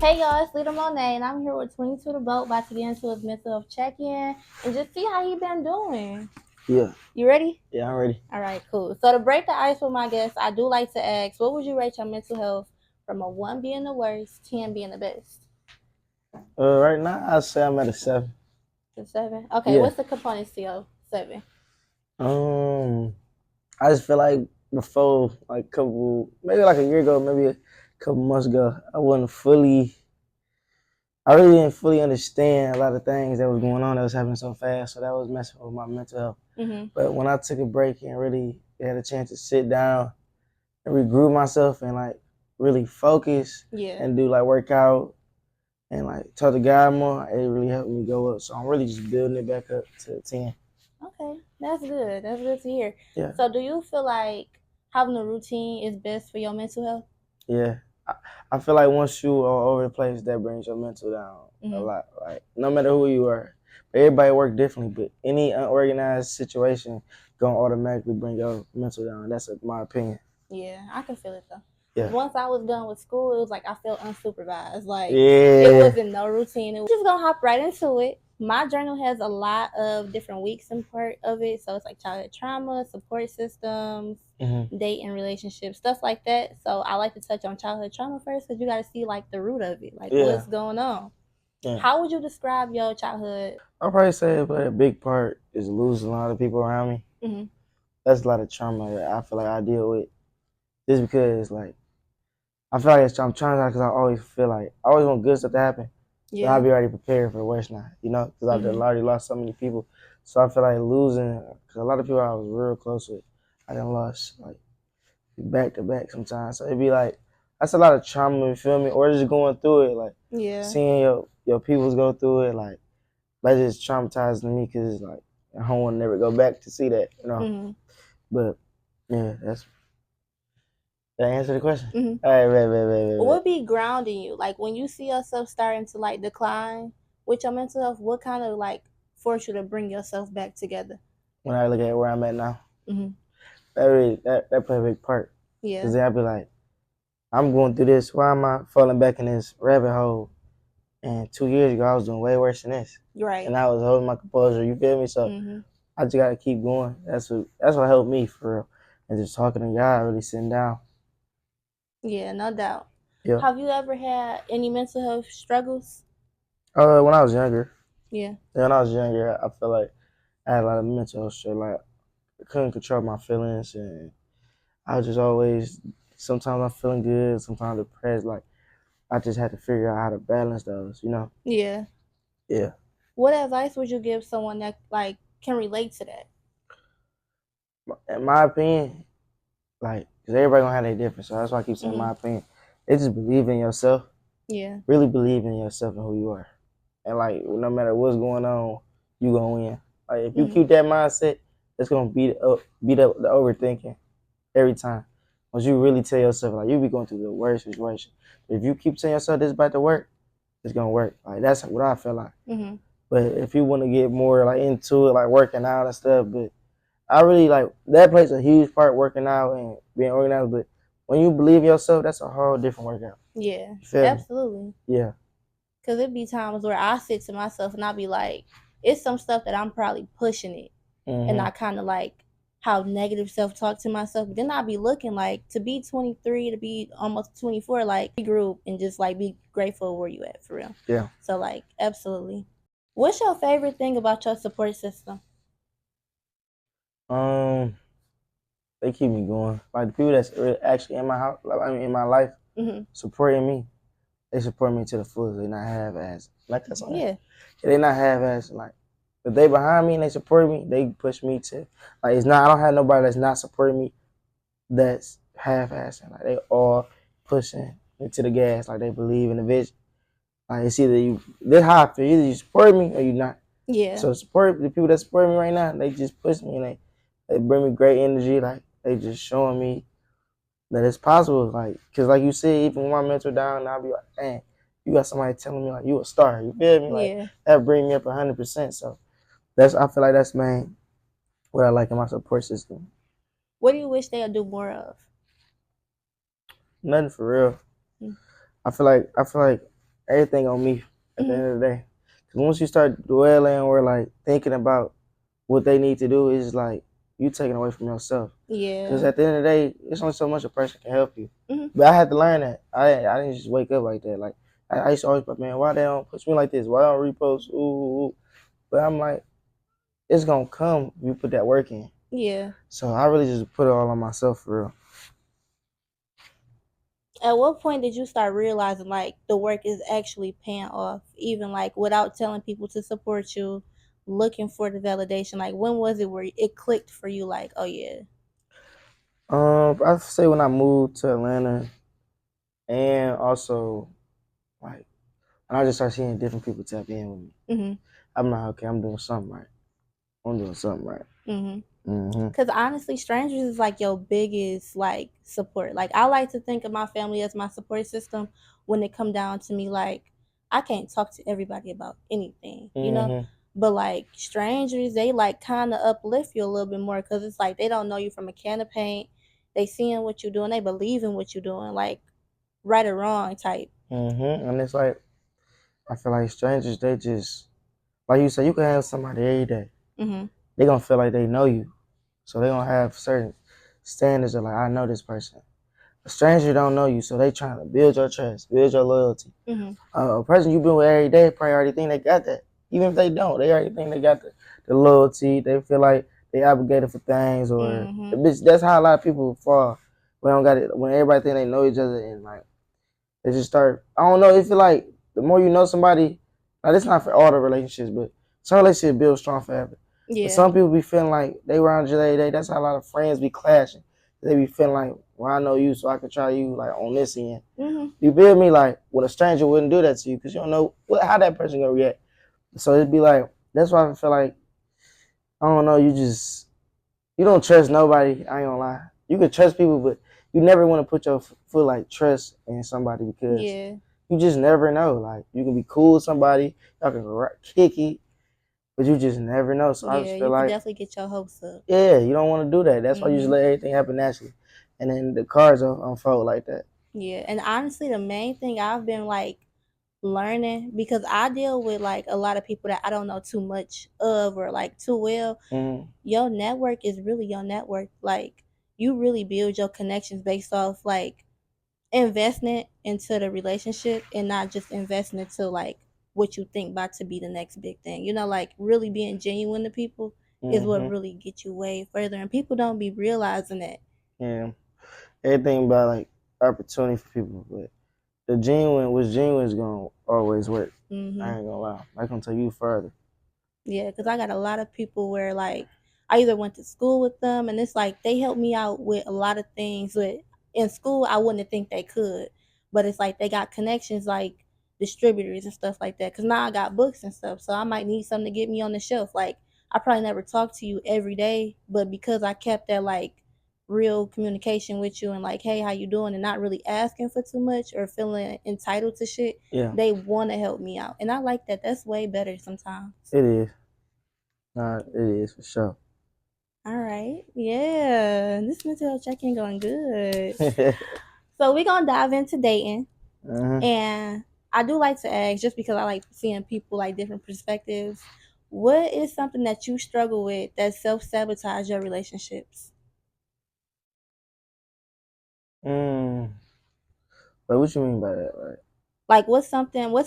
Hey y'all, it's Lita Monet, and I'm here with 22DaBoat, about to get into his mental health check-in and just see how he been doing. Yeah. You ready? Yeah, I'm ready. All right, cool. So to break the ice with my guests, I do like to ask, what would you rate your mental health from a 1 being the worst, 10 being the best? Right now, I'd say I'm at a 7. To 7? Okay, Yeah. what's the components to your 7? I just feel like before, maybe like a year ago, maybe a couple months ago, I really didn't fully understand a lot of things that was going on that was happening so fast. So that was messing with my mental health. Mm-hmm. But when I took a break and really had a chance to sit down and regroup myself and like really focus and do like workout and like talk to God more, it really helped me go up. So I'm really just building it back up to a 10. Okay, that's good. That's good to hear. Yeah. So do you feel like having a routine is best for your mental health? Yeah. I feel like once you are over the place, that brings your mental down a lot. Like no matter who you are, everybody work differently, but any unorganized situation gonna automatically bring your mental down. That's my opinion. Yeah, I can feel it though. Yeah. Once I was done with school, it was like I felt unsupervised. Like Yeah. it wasn't no routine. It was just gonna hop right into it. My journal has a lot of different weeks in part of it. So it's like childhood trauma, support systems, dating, relationships, stuff like that. So I like to touch on childhood trauma first because you got to see like the root of it, like what's going on. Yeah. How would you describe your childhood? I'll probably say a big part is losing a lot of people around me. That's a lot of trauma that I feel like I deal with. Just because like I feel like I'm trying to, because I always feel like I always want good stuff to happen. So I'll be already prepared for the worst now, because I've already lost so many people. So I feel like losing, because a lot of people I was real close with, I done lost like back to back sometimes. So it'd be like, that's a lot of trauma, you feel me? Or just going through it, like seeing your peoples go through it, like that just traumatized me because it's like, I don't want to never go back to see that, But yeah, did I answer the question? All right, right. What would be grounding you? Like when you see yourself starting to like decline with your mental health, what kind of like force you to bring yourself back together? When I look at where I'm at now, that play a big part. Yeah. Because then I'd be like, I'm going through this. Why am I falling back in this rabbit hole? And 2 years ago, I was doing way worse than this. Right. And I was holding my composure. You feel me? So I just gotta keep going. That's what helped me for real. And just talking to God, really sitting down. Yeah, no doubt. Yeah. Have you ever had any mental health struggles? When I was younger. Yeah. When I was younger, I feel like I had a lot of mental health struggle. Like I couldn't control my feelings, and I was just always. Sometimes I'm feeling good, sometimes depressed. Like I just had to figure out how to balance those. Yeah. Yeah. What advice would you give someone that like can relate to that? In my opinion, like, because everybody gonna have their difference, so that's why I keep saying my opinion. It's just believe in yourself. Yeah. Really believe in yourself and who you are, and like no matter what's going on, you gonna win. Like if you keep that mindset, it's gonna beat up the overthinking every time. Once you really tell yourself, like, you be going through the worst situation, but if you keep telling yourself this is about to work, it's gonna work. Like that's what I feel like. But if you want to get more like into it, like working out and stuff, but I really like that plays a huge part, working out and being organized. But when you believe in yourself, that's a whole different workout. Yeah, absolutely. Yeah. Because it'd be times where I sit to myself and I'll be like, it's some stuff that I'm probably pushing it. And I kind of like how negative self-talk to myself. But then I'll be looking like to be 23, to be almost 24, like regroup and just like be grateful where you at for real. Yeah. So like, absolutely. What's your favorite thing about your support system? They keep me going. Like the people that's actually in my house, in my life, supporting me. They support me to the fullest. They not half-ass. Like that's all. Yeah. They not half-ass. Like if they behind me and they support me, they push me to. Like it's not. I don't have nobody that's not supporting me. That's half-assing. Like they all pushing me to the gas. Like they believe in the vision. Like it's either you. This how I feel. Either you support me or you not. Yeah. So support the people that support me right now. They just push me and they bring me great energy. Like they just showing me that it's possible. Like, cause like you said, even when my mental down, I'll be like, dang, you got somebody telling me like you a star. You feel me? Like that bring me up 100%. So I feel like that's main what I like in my support system. What do you wish they'll do more of? Nothing for real. I feel like everything on me at the end of the day. Because once you start dwelling or like thinking about what they need to do, it's like you taking away from yourself. Yeah. Because at the end of the day, there's only so much a person can help you. But I had to learn that. I didn't just wake up like that. Like I used to always, man, why they don't push me like this? Why don't repost? Ooh. But I'm like, it's gonna come if you put that work in. Yeah. So I really just put it all on myself for real. At what point did you start realizing like the work is actually paying off, even like without telling people to support you, looking for the validation? Like when was it where it clicked for you? Like, oh yeah. I say when I moved to Atlanta, and also like when I just start seeing different people tap in with me. I'm like, okay, I'm doing something right. I'm doing something right. Because honestly, strangers is like your biggest like support. Like I like to think of my family as my support system when it come down to me. Like I can't talk to everybody about anything, you know. But like strangers, they like kind of uplift you a little bit more because it's like they don't know you from a can of paint. They seeing what you're doing, they believe in what you're doing, like right or wrong type. And it's like I feel like strangers, they just like you said, you can have somebody every day. They gonna feel like they know you. So they gonna have certain standards of like, I know this person. A stranger don't know you, so they trying to build your trust, build your loyalty. A person you've been with every day probably already think they got that. Even if they don't, they already think they got the loyalty. They feel like they obligated for things, or that's how a lot of people fall. When don't got it, when everybody think they know each other, and like they just start. I don't know. It feel like the more you know somebody, now this not for all the relationships, but some relationships build strong forever. Yeah. But some people be feeling like they around you every day. That's how a lot of friends be clashing. They be feeling like, well, I know you, so I can try you like on this end. You feel me? Like, well, a stranger wouldn't do that to you because you don't know how that person gonna react. So it'd be like, that's why I feel like, I don't know, you don't trust nobody. I ain't gonna lie. You can trust people, but you never want to put your foot like trust in somebody because you just never know. Like you can be cool with somebody, y'all can kick it, but you just never know. So I just feel like definitely get your hopes up. Yeah, you don't want to do that. That's why you just let everything happen naturally, and then the cards unfold like that. Yeah, and honestly, the main thing I've been like learning, because I deal with like a lot of people that I don't know too much of or like too well. Your network is really your network. Like you really build your connections based off like investment into the relationship and not just investing into like what you think about to be the next big thing. You know, like really being genuine to people is what really gets you way further, and people don't be realizing that. Yeah, everything about like opportunity for people, but the genuine is gonna always work. I ain't gonna lie. I can take you further. Yeah, because I got a lot of people where like I either went to school with them, and it's like they helped me out with a lot of things that in school I wouldn't think they could, but it's like they got connections like distributors and stuff like that. Because now I got books and stuff, so I might need something to get me on the shelf. Like I probably never talk to you every day, but because I kept that like real communication with you and like, hey, how you doing, and not really asking for too much or feeling entitled to shit, they want to help me out, and I like that. That's way better sometimes. It is. It is for sure. All right. Yeah. This mental health check-in going good. So we're gonna dive into dating. And I do like to ask, just because I like seeing people like different perspectives, what is something that you struggle with that self-sabotage your relationships? But what you mean by that, right? Like what's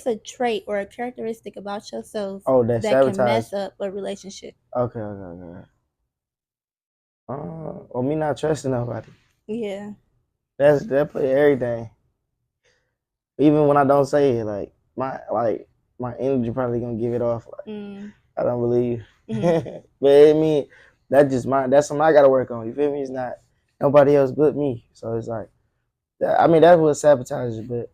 a trait or a characteristic about yourself that can mess up a relationship? Okay. Or me not trusting nobody. Yeah. That play everything. Even when I don't say it, like my energy probably gonna give it off. Like I don't believe. But I mean, that's something I gotta work on. You feel me? It's not nobody else but me. So it's like, I mean, that's what sabotages. But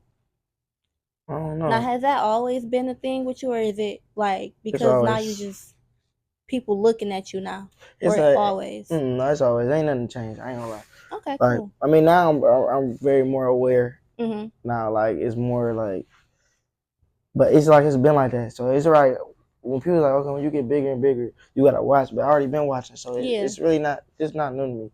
I don't know. Now, has that always been a thing with you, or is it like because now you just people looking at you now, or it's always? No, it's always. Ain't nothing changed. I ain't gonna lie. Okay, like, cool. I mean, now I'm very more aware. Now, like it's more like, but it's like it's been like that. So it's right. When people are like, okay, when you get bigger and bigger, you gotta watch. But I already been watching, so it's really not. It's not new to me.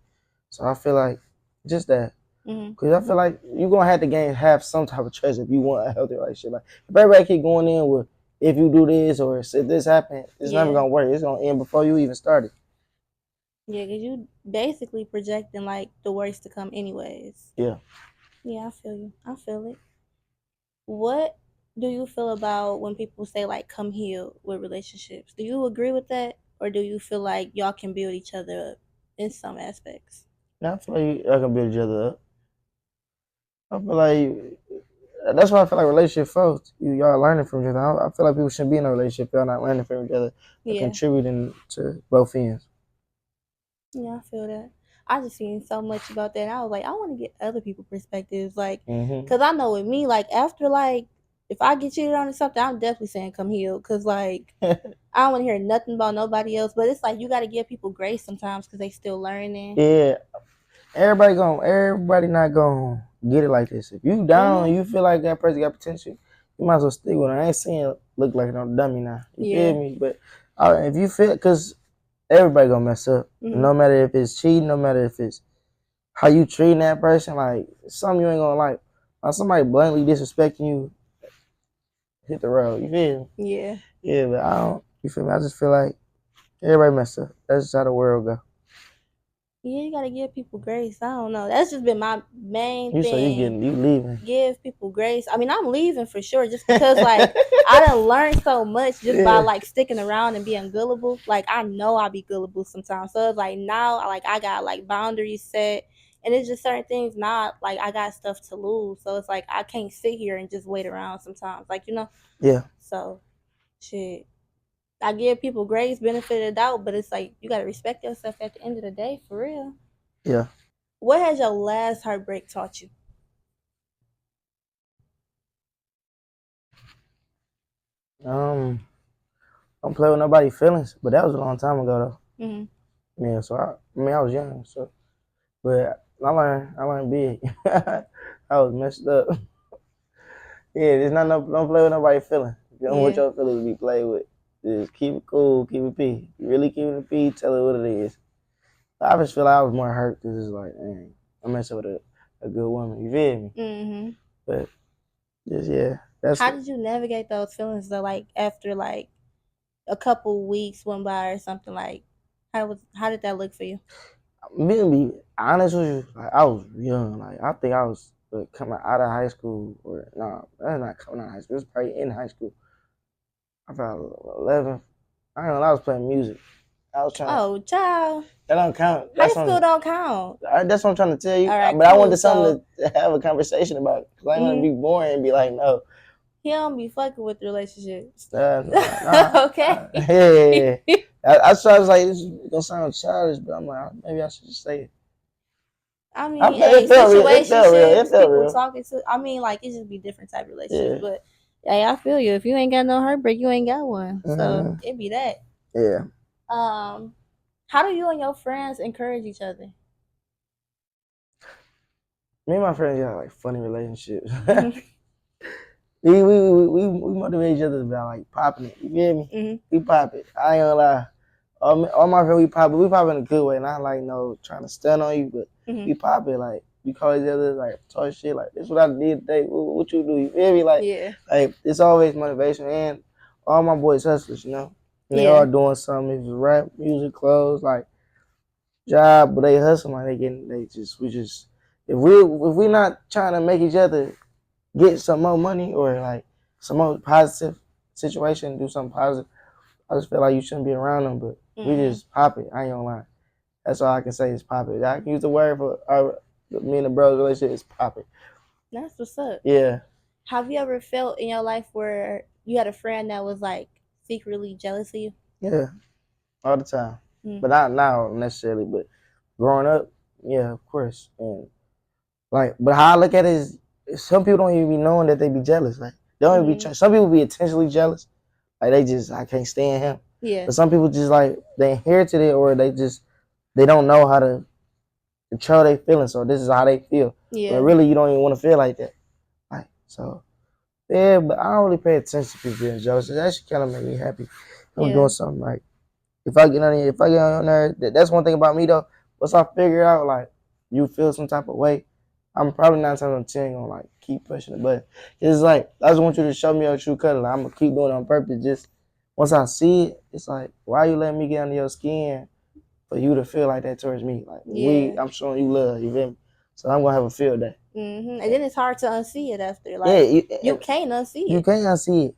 So I feel like just that. Because I feel like you're gonna have to have some type of trust if you want a healthy relationship. Like if everybody keep going in with if you do this or if this happen, it's never gonna work. It's gonna end before you even started. Yeah, because you basically projecting like the worst to come anyways. Yeah. Yeah, I feel you. I feel it. What do you feel about when people say like come heal with relationships? Do you agree with that? Or do you feel like y'all can build each other up in some aspects? Now I feel like y'all can build each other up. I feel like that's why I feel like relationship folks, y'all learning from each other. I feel like people shouldn't be in a relationship if y'all not learning from each other and contributing to both ends. Yeah, I feel that. I just seen so much about that. And I was like, I want to get other people's perspectives, like, because I know with me, like, after like, if I get cheated on or something, I'm definitely saying come heal, because like, I don't want to hear nothing about nobody else. But it's like you got to give people grace sometimes because they still learning. Yeah, everybody not gonna get it like this. If you down, you feel like that person got potential, you might as well stick with it. I ain't saying look like no dummy now. You feel me? But if you feel, because everybody gonna mess up, no matter if it's cheating, no matter if it's how you treating that person, like something you ain't gonna like. Like somebody bluntly disrespecting you, hit the road. You feel me? Yeah. Yeah, but I don't. You feel me? I just feel like everybody mess up. That's just how the world go. Yeah, you gotta give people grace. I don't know. That's just been my main thing. You say you leaving. Give people grace. I mean, I'm leaving for sure just because like I done learned so much just by like sticking around and being gullible. Like I know I be gullible sometimes. So it's like now like I got like boundaries set and it's just certain things not like I got stuff to lose. So it's like I can't sit here and just wait around sometimes. Like, you know? Yeah. So shit. I give people grace, benefit of the doubt, but it's like you gotta respect yourself at the end of the day, for real. Yeah. What has your last heartbreak taught you? Don't play with nobody's feelings, but that was a long time ago though. Yeah, so I was young, so but I learned big. I was messed up. Yeah, there's not don't play with nobody's feelings. You don't want your feelings to be played with. Just keep it cool, keep it P. You really keep it P, tell it what it is. I just feel like I was more hurt because it's like, dang, I'm messing with a good woman. You feel me? But just that's. How did you navigate those feelings though? Like after like a couple weeks went by or something, like how did that look for you? Me to be honest with you, like I was young. Like I think I was coming out of high school, or no, that's not coming out of high school. It was probably in high school. I was 11. I don't know. I was playing music. I was trying. Oh, child. That don't count. High school don't count. That's what I'm trying to tell you. Right, but cool, I wanted something to have a conversation about it. Cause I want to be boring and be like, no. He don't be fucking with relationships. Okay. Yeah. I was like, this is gonna sound childish, but I'm like, maybe I should just say it. I mean, it felt real. Talking to. I mean, like it just be different type of relationships, but hey, I feel you. If you ain't got no heartbreak, you ain't got one. So it be that. Yeah. How do you and your friends encourage each other? Me and my friends got like funny relationships. we motivate each other about like popping it. You feel me? We pop it. I ain't gonna lie. All my friends, we pop in a good way, not like no trying to stun on you, but we pop it. Like we call each other, like talk shit. Like this is what I did today. What you do? You feel me? Like like it's always motivation, and all my boys hustlers, you know. And they all doing something. If it's rap, music, clothes, like job, but they hustle. Like we just if we not trying to make each other get some more money or like some more positive situation, do something positive, I just feel like you shouldn't be around them, but we just pop it. I ain't gonna lie. That's all I can say is pop it. I can use the word for me and the brother's relationship is pop it. That's what's up. Yeah. Have you ever felt in your life where you had a friend that was like secretly jealous of you? Yeah, all the time. But not now necessarily, but growing up, yeah, of course. And like, but how I look at it is, some people don't even be knowing that they be jealous. Like, they don't even be. Some people be intentionally jealous. Like I can't stand him. Yeah. But some people just like they inherited it, or they don't know how to control their feelings. So this is how they feel. Yeah. But really, you don't even want to feel like that. Like so. Yeah, but I don't really pay attention to people being jealous. It actually kind of make me happy. I'm doing something like if I get on there, that's one thing about me though. Once I figure out like you feel some type of way, I'm probably 9 times out of 10 gonna like keep pushing it, but it's like I just want you to show me your true color. Like, I'm gonna keep doing it on purpose. Just once I see it, it's like, why you letting me get under your skin for you to feel like that towards me? Like I'm showing you love. You feel me? So I'm gonna have a field day. And then it's hard to unsee it after. Like you can't unsee it. You can't unsee it.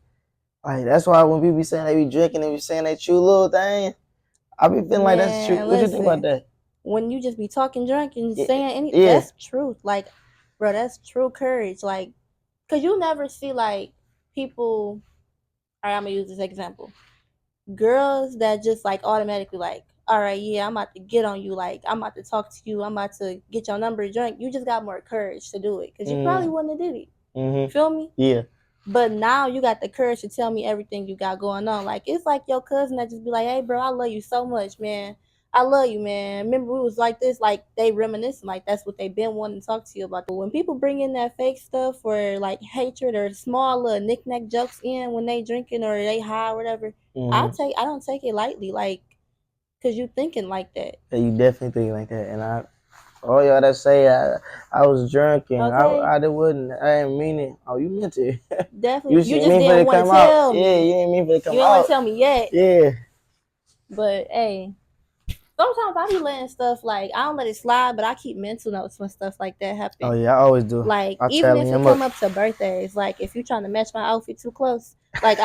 Like that's why when people be saying they be drinking, they be saying they true little thing. I be feeling like that's true. What you think about that? When you just be talking drunk and saying anything, that's truth. Like, bro, that's true courage. Like, cause you never see like people. All right, I'm gonna use this example. Girls that just like automatically like, all right, yeah, I'm about to get on you. Like, I'm about to talk to you. I'm about to get your number drunk. You just got more courage to do it because you probably wouldn't have did it. Feel me? Yeah. But now you got the courage to tell me everything you got going on. Like, it's like your cousin that just be like, hey, bro, I love you so much, man. I love you, man. Remember we was like this, like they reminiscing, like that's what they been wanting to talk to you about. But when people bring in that fake stuff or like hatred or small little knick-knack jokes in when they drinking or they high or whatever, I don't take it lightly, like, cause you thinking like that. Yeah, you definitely think like that, and all y'all that say I was drunk and I didn't mean it. Oh, you meant it. Definitely. You just didn't want to tell me. Yeah, you didn't mean for it to come out. You didn't want to tell me yet. Yeah. But hey, sometimes I be letting stuff like I don't let it slide, but I keep mental notes when stuff like that happens. Oh yeah, I always do. Like even if it come up to birthdays, like if you're trying to match my outfit too close, like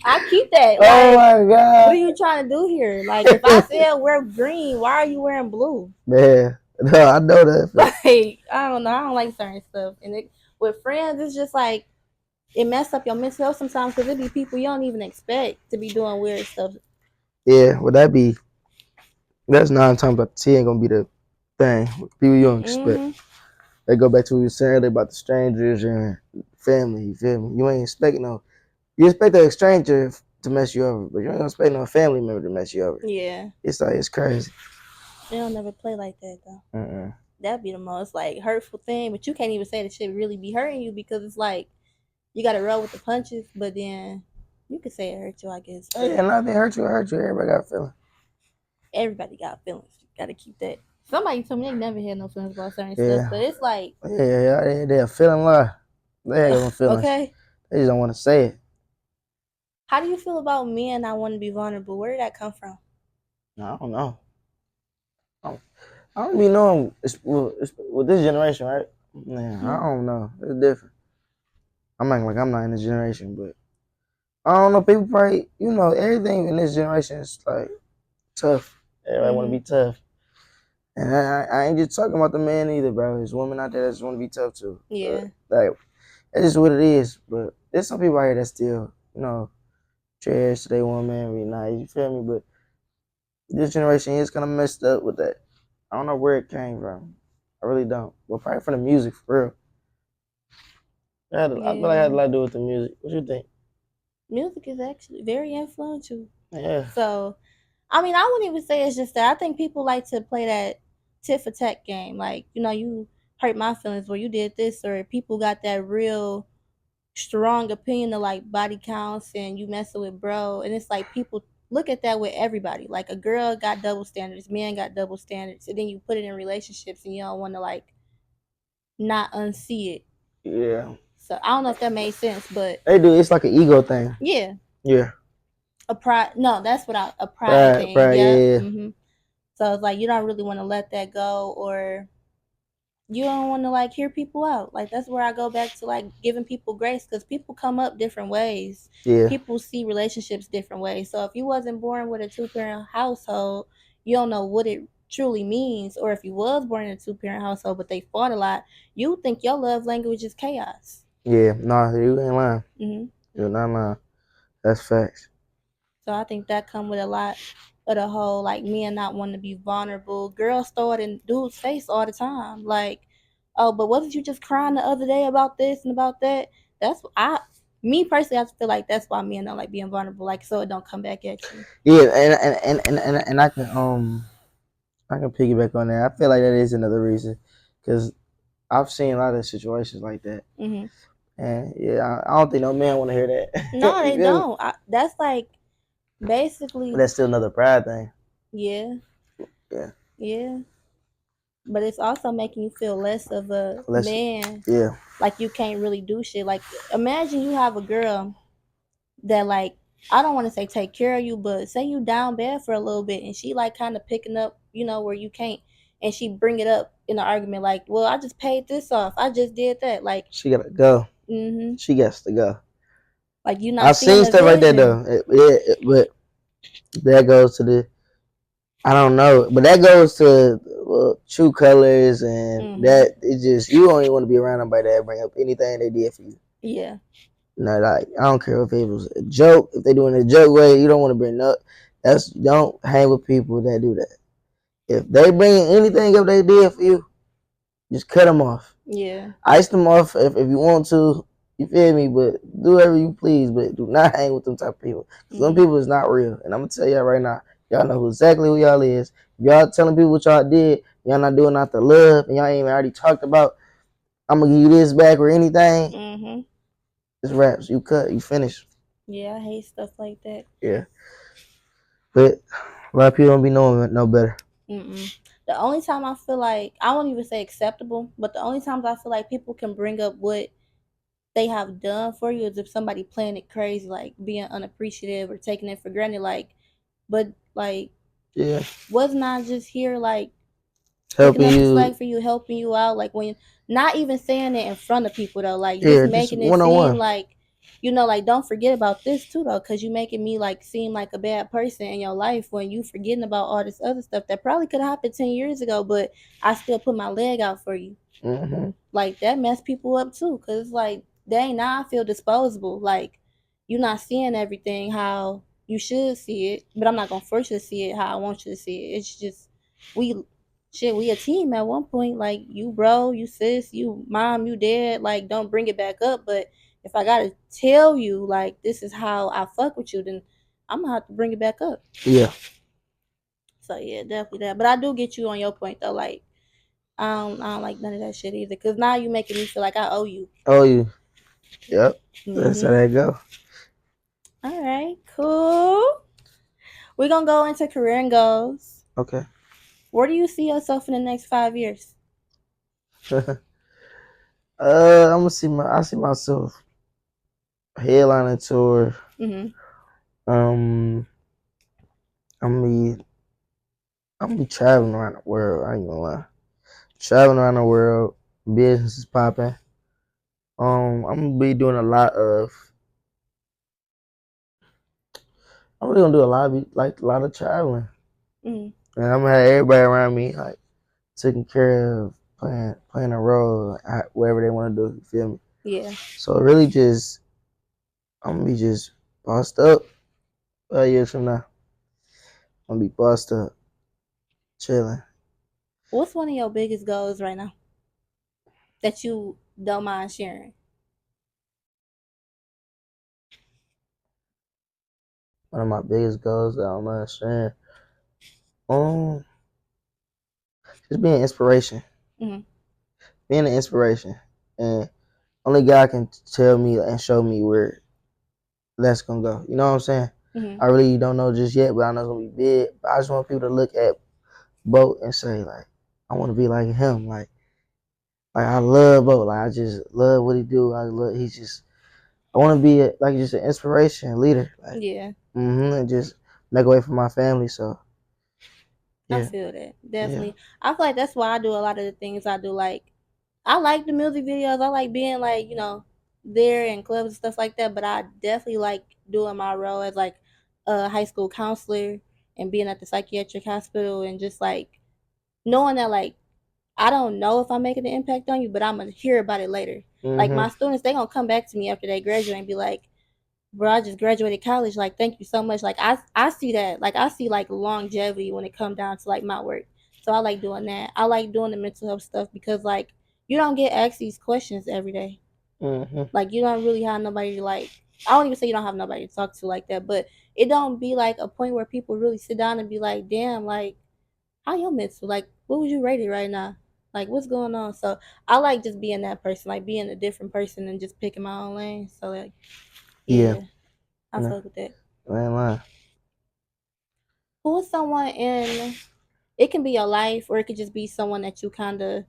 I keep that. Like, oh my god, what are you trying to do here? Like if I said wear green, why are you wearing blue? Man, no, I know that. Like I don't know, I don't like certain stuff, and with friends, it's just like it mess up your mental health sometimes because it be people you don't even expect to be doing weird stuff. Yeah, well that's 9 times out of 10 gonna be the thing. People you don't expect. They go back to what you were saying earlier about the strangers and family. You feel me? You ain't expect you expect a stranger to mess you over, but you ain't gonna expect no family member to mess you over. Yeah, it's like it's crazy. They don't never play like that though. That'd be the most like hurtful thing, but you can't even say the shit really be hurting you because it's like you gotta roll with the punches, but then you could say it hurt you, I guess. Yeah, nothing hurt you, Everybody got feelings. Everybody got feelings. You gotta keep that. Somebody told me they never had no feelings about certain stuff, but it's like they're feeling love. They have no feelings. Okay. They just don't want to say it. How do you feel about men not wanting to be vulnerable? Where did that come from? I don't know. I don't be knowing. It's with this generation, right? Yeah, I don't know. It's different. I'm acting like I'm not in this generation, but I don't know. People probably, everything in this generation is like tough. Everybody want to be tough. And I ain't just talking about the man either, bro. There's women out there that just want to be tough too. Yeah. But, like, that's just what it is. But there's some people out here that still, trash to their woman, be nice. You feel me? But this generation is kind of messed up with that. I don't know where it came from. I really don't. Well, probably from the music, for real. I feel like it had a lot to do with the music. What you think? Music is actually very influential. Yeah. So, I mean, I wouldn't even say it's just that. I think people like to play that tit for tat game. Like, you hurt my feelings or you did this, or people got that real strong opinion of like body counts and you messing with bro. And it's like people look at that with everybody. Like a girl got double standards, men got double standards, and then you put it in relationships and you don't want to like not unsee it. Yeah. So I don't know if that made sense, but they do. It's like an ego thing. Yeah. Yeah. A pride. No, that's what a pride thing. Pride, yeah. So it's like you don't really want to let that go, or you don't want to like hear people out. Like that's where I go back to like giving people grace, because people come up different ways. Yeah. People see relationships different ways. So if you wasn't born with a 2-parent household, you don't know what it truly means. Or if you was born in a 2-parent household but they fought a lot, you think your love language is chaos. Yeah, no, you ain't lying. You're not lying. That's facts. So I think that come with a lot of the whole like men not wanting to be vulnerable. Girls throw it in dudes' face all the time. Like, oh, but wasn't you just crying the other day about this and about that? Me personally, I feel like that's why men don't like being vulnerable, like so it don't come back at you. Yeah, and I can piggyback on that. I feel like that is another reason, because I've seen a lot of situations like that. And yeah, I don't think no man want to hear that. No, they don't. That's like basically. But that's still another pride thing. Yeah. Yeah. Yeah. But it's also making you feel less of a man. Yeah. Like you can't really do shit. Like imagine you have a girl that like I don't want to say take care of you, but say you down bad for a little bit and she like kind of picking up, where you can't, and she bring it up in an argument like, well, I just paid this off, I just did that, like she gotta go. She gets to go. Like you not I've seeing seen stuff vision. like that though. But that goes to the, I don't know, but that goes to true colors, and that it's just, you don't even want to be around nobody that bring up anything they did for you. Yeah. No, like I don't care if it was a joke. If they doing it a joke way, you don't want to bring up. Don't hang with people that do that. If they bring anything up they did for you, just cut them off. Yeah. Ice them off if you want to. You feel me? But do whatever you please. But do not hang with them type of people. Because some people is not real. And I'm going to tell y'all right now, y'all know exactly who y'all is. If y'all telling people what y'all did, y'all not doing out the love, and y'all ain't even already talked about, I'm going to give you this back or anything, it's raps. You cut. You finish. Yeah, I hate stuff like that. Yeah. But a lot of people don't be knowing no better. The only time I feel like, I won't even say acceptable, but the only times I feel like people can bring up what they have done for you is if somebody playing it crazy, like being unappreciative or taking it for granted, like, but like, yeah, wasn't I just here like helping picking up you, the slack for you, helping you out, like when not even saying it in front of people though, like just making it seem like, like don't forget about this too though, because you making me like seem like a bad person in your life when you forgetting about all this other stuff that probably could have happened 10 years ago, but I still put my leg out for you. Like that mess people up too, because it's like, dang, now I feel disposable. Like you're not seeing everything how you should see it, but I'm not gonna force you to see it how I want you to see it. It's just we we a team at one point. Like you bro, you sis, you mom, you dad, like don't bring it back up. But if I gotta tell you like this is how I fuck with you, then I'm gonna have to bring it back up. Yeah. So yeah, definitely that. But I do get you on your point though, like I don't like none of that shit either. Cause now you making me feel like I owe you. Owe you. Yep. That's how that go. All right, cool. We're gonna go into career and goals. Okay. Where do you see yourself in the next 5 years? I see myself headlining tour. I'm gonna be traveling around the world. I ain't gonna lie. Traveling around the world, business is popping. I'm gonna be doing a lot of. I'm really gonna do a lot of traveling, and I'm gonna have everybody around me like taking care of, playing a role wherever they want to do. You feel me? Yeah. So really, I'm gonna be just bossed up 5 years from now. I'm gonna be bossed up, chilling. What's one of your biggest goals right now that you don't mind sharing? One of my biggest goals that I'm not sharing, just being inspiration. Being an inspiration, and only God can tell me and show me where that's gonna go. You know what I'm saying? I really don't know just yet, but I know it's gonna be big. But I just want people to look at Boat and say like, I want to be like him. Like I love Boat. Like I just love what he do. I want to be just an inspiration, leader. Like, yeah. And just make a way for my family. So yeah. I feel that definitely. Yeah. I feel like that's why I do a lot of the things I do. Like I like the music videos. I like being like there in clubs and stuff like that. But I definitely like doing my role as like a high school counselor and being at the psychiatric hospital and just like knowing that like I don't know if I'm making an impact on you, but I'm gonna hear about it later. Like my students, they gonna come back to me after they graduate and be like, "Bro, I just graduated college. Like, thank you so much." Like I see that. Like I see like longevity when it comes down to like my work. So I like doing that. I like doing the mental health stuff because like you don't get asked these questions every day. Like you don't really have nobody to like. I don't even say you don't have nobody to talk to like that, but it don't be like a point where people really sit down and be like, "Damn, like how your mental? Like what would you rate it right now? Like what's going on?" So I like just being that person, like being a different person and just picking my own lane. So like yeah. I fuck with that. I ain't lying. Who is someone in it can be your life, or it could just be someone that you kind of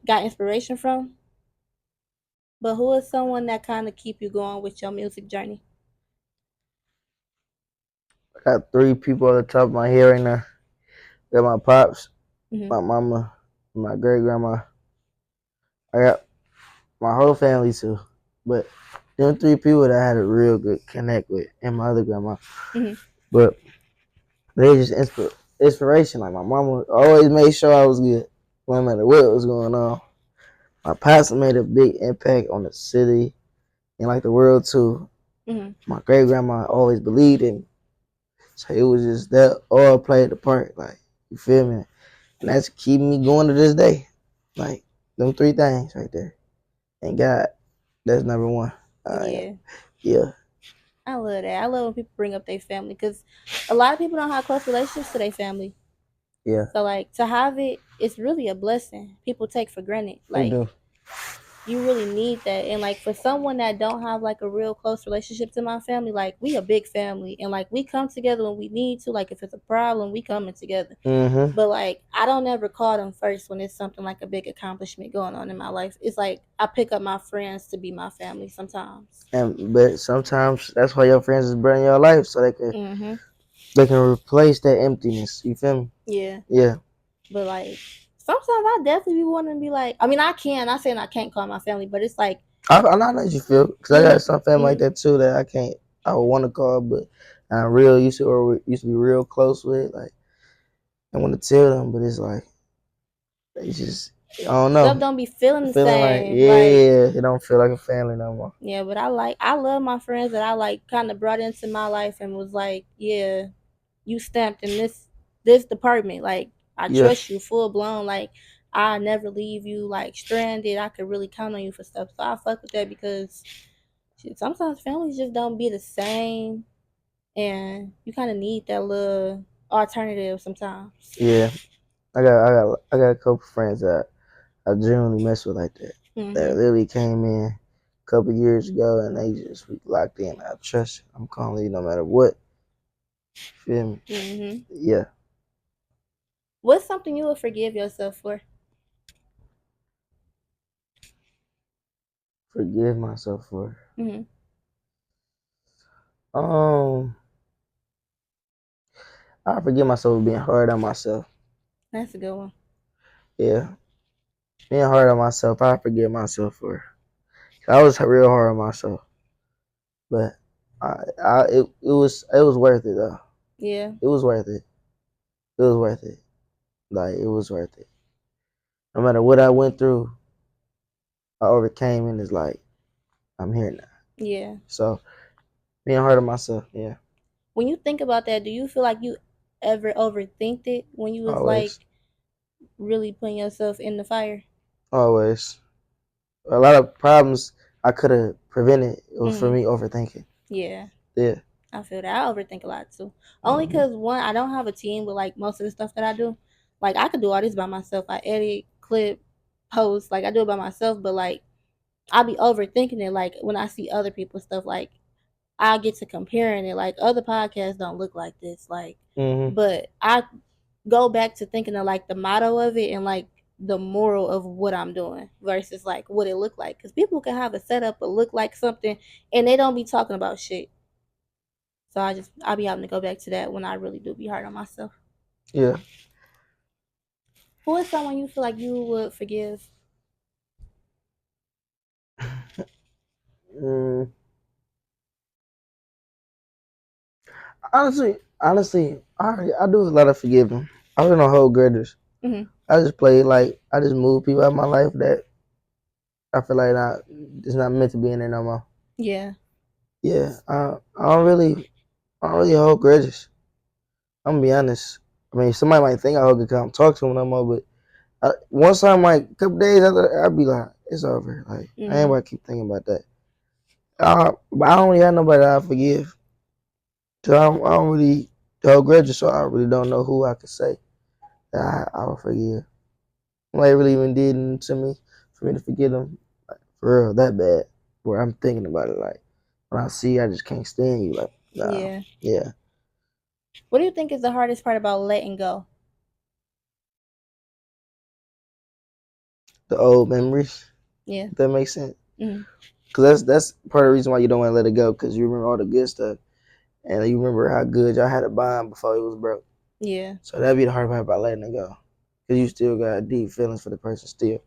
got inspiration from. But who is someone that kind of keep you going with your music journey? I got 3 people on the top of my head right now. Got my pops, my mama, my great grandma. I got my whole family too. But them 3 people that I had a real good connect with, and my other grandma. But they just inspiration. Like my mama always made sure I was good, no matter what was going on. My pastor made a big impact on the city and like the world too. My great grandma always believed in me, so it was just that all played a part. Like you feel me, and that's keeping me going to this day. Like them 3 things right there, and God, that's number 1. Yeah. I love that. I love when people bring up their family, because a lot of people don't have close relationships to their family. Yeah. So like to have it, it's really a blessing. People take for granted. Like you really need that. And like for someone that don't have like a real close relationship to my family, like we a big family, and like we come together when we need to. Like if it's a problem, we coming together. But like I don't ever call them first when it's something like a big accomplishment going on in my life. It's like I pick up my friends to be my family sometimes. But sometimes that's why your friends is bringing your life, so they can replace that emptiness. You feel me? Yeah. Yeah. But like sometimes I definitely be wanting to be like, I mean, I can. Not saying I can't call my family, but it's like I know how you feel, because I got some family like that too that I can't. I would want to call, but I'm real used to be real close with. Like I want to tell them, but it's like they just I don't know. Stuff don't be feeling the Feeling like same. Like, it don't feel like a family no more. Yeah, but I love my friends that I like kind of brought into my life and was like, yeah, you stamped in this department. Like I trust you full blown. Like I never leave you like stranded. I could really count on you for stuff. So I fuck with that, because shit, sometimes families just don't be the same, and you kind of need that little alternative sometimes. Yeah, I got a couple friends that I genuinely mess with like that. That literally came in a couple years ago, and they just locked in. I trust you. I'm calling you no matter what. Feel me? Yeah. What's something you would forgive yourself for? Forgive myself for. I forgive myself for being hard on myself. That's a good one. Yeah, being hard on myself, I forgive myself for. I was real hard on myself, but it was worth it though. Yeah, it was worth it. It was worth it. Like it was worth it. No matter what I went through, I overcame, and it's like I'm here now. Yeah. So being hard on myself, yeah. When you think about that, do you feel like you ever overthinked it when you was Always. like really putting yourself in the fire? Always. A lot of problems I could have prevented. It was for me overthinking. Yeah. Yeah. I feel that. I overthink a lot too. Only because one, I don't have a team with like most of the stuff that I do. Like I could do all this by myself. I edit, clip, post, like I do it by myself. But like I be overthinking it. Like when I see other people's stuff, like I get to comparing it. Like other podcasts don't look like this. Like, but I go back to thinking of like the motto of it and like the moral of what I'm doing versus like what it looked like. Because people can have a setup or look like something and they don't be talking about shit. So I'll be having to go back to that when I really do be hard on myself. Yeah. Who is someone you feel like you would forgive? Honestly, I do a lot of forgiving. I really don't hold grudges. I just play like I just move people out of my life that I feel like it's not meant to be in there no more. Yeah. Yeah. I don't really hold grudges. I'm gonna be honest. I mean, somebody might think I hold because I don't talk to them no more, but once I'm like a couple days after, I'll be like, it's over. Like I ain't gonna keep thinking about that. But I don't really have nobody that I forgive. So I don't really hold grudges, so I really don't know who I could say that I will forgive. Nobody really even did it to me for me to forgive them, like, for real, that bad. Where I'm thinking about it, like when I see, I just can't stand you. Like, nah, yeah. What do you think is the hardest part about letting go? The old memories. Yeah. If that makes sense. Mm-hmm. Because that's part of the reason why you don't want to let it go, because you remember all the good stuff. And you remember how good y'all had a bond before it was broke. Yeah. So that'd be the hard part about letting it go. Because you still got deep feelings for the person still.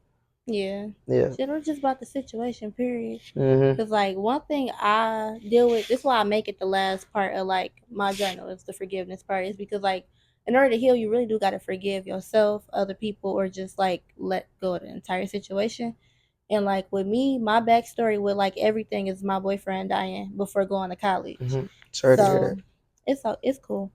Yeah. Yeah. Shit, it was just about the situation, period. Mm-hmm. Because, like, one thing I deal with, this is why I make it the last part of, like, my journal is the forgiveness part, is because, like, in order to heal, you really do got to forgive yourself, other people, or just, like, let go of the entire situation. And, like, with me, my backstory with, like, everything is my boyfriend dying before going to college. Mm-hmm. Sorry to hear that. It's cool.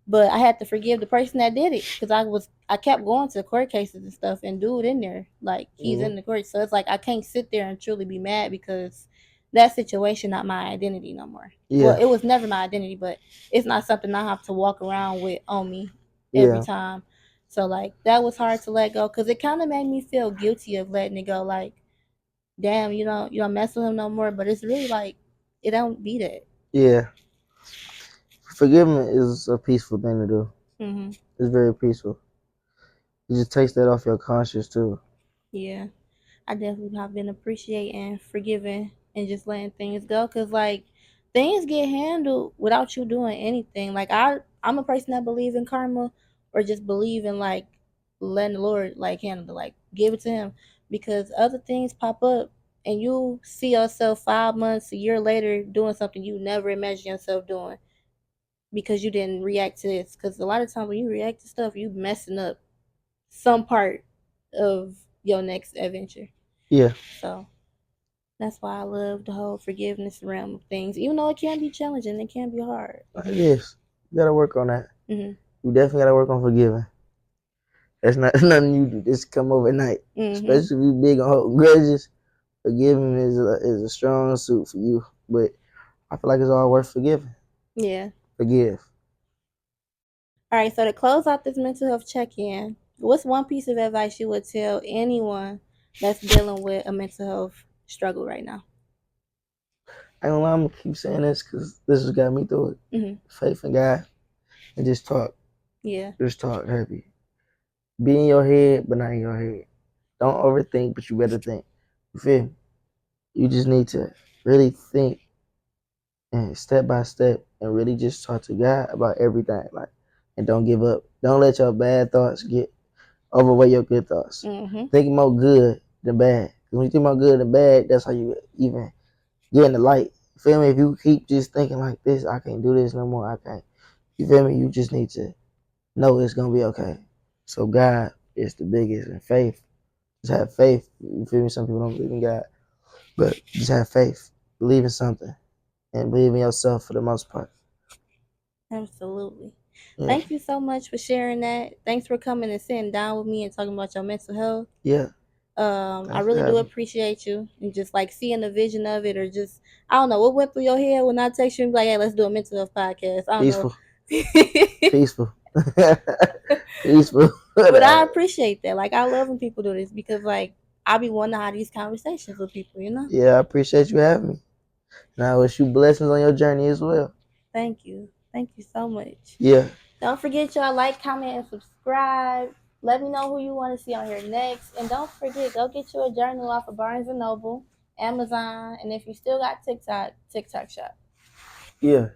But I had to forgive the person that did it because I kept going to court cases and stuff, and dude in there, like, he's in the court. So it's like I can't sit there and truly be mad because that situation not my identity no more. Yeah. Well, it was never my identity, but it's not something I have to walk around with on me every time. So, like, that was hard to let go because it kind of made me feel guilty of letting it go. Like, damn, you don't mess with him no more. But it's really like it don't be that. Yeah. Forgiveness is a peaceful thing to do. Mm-hmm. It's very peaceful. It just takes that off your conscience too. Yeah. I definitely have been appreciating, forgiving, and just letting things go. Cause, like, things get handled without you doing anything. Like, I'm a person that believe in karma, or just believe in, like, letting the Lord, like, handle it, like, give it to Him, because other things pop up and you see yourself 5 months, a year later doing something you never imagined yourself doing because you didn't react to this. Cause a lot of times when you react to stuff, you messing up some part of your next adventure. Yeah. So that's why I love the whole forgiveness realm of things. Even though it can be challenging, it can be hard. It is. You gotta work on that. Mm-hmm. You definitely gotta work on forgiving. That's not nothing you just come overnight. Mm-hmm. Especially if you big on holding grudges. Forgiving is a strong suit for you. But I feel like it's all worth forgiving. Yeah. Forgive. All right. So to close out this mental health check-in, what's one piece of advice you would tell anyone that's dealing with a mental health struggle right now? I don't know. I'm gonna keep saying this because this has got me through it. Mm-hmm. Faith in God and just talk. Yeah. Just talk, happy. Be in your head, but not in your head. Don't overthink, but you better think. You feel me? You just need to really think and step by step and really just talk to God about everything. Like, and don't give up. Don't let your bad thoughts get overweigh your good thoughts. Mm-hmm. Think more good than bad. Because when you think more good than bad, that's how you even get in the light. You feel me? If you keep just thinking like this, I can't do this no more, I can't. You feel me? You just need to know it's going to be okay. So God is the biggest, and faith. Just have faith. You feel me? Some people don't believe in God, but just have faith. Believe in something and believe in yourself for the most part. Absolutely. Yeah. Thank you so much for sharing that. Thanks for coming and sitting down with me and talking about your mental health. Yeah. I really do appreciate you and just like seeing the vision of it, or just, I don't know what went through your head when I text you, like, hey, let's do a mental health podcast. I don't Peaceful. know. Peaceful. Peaceful. But I appreciate that. Like, I love when people do this because, like, I be wanting to have these conversations with people, you know? Yeah, I appreciate you having me. And I wish you blessings on your journey as well. Thank you. Thank you so much. Yeah. Don't forget, y'all, like, comment, and subscribe. Let me know who you want to see on here next. And don't forget, go get you a journal off of Barnes & Noble, Amazon, and if you still got TikTok, TikTok shop. Yeah.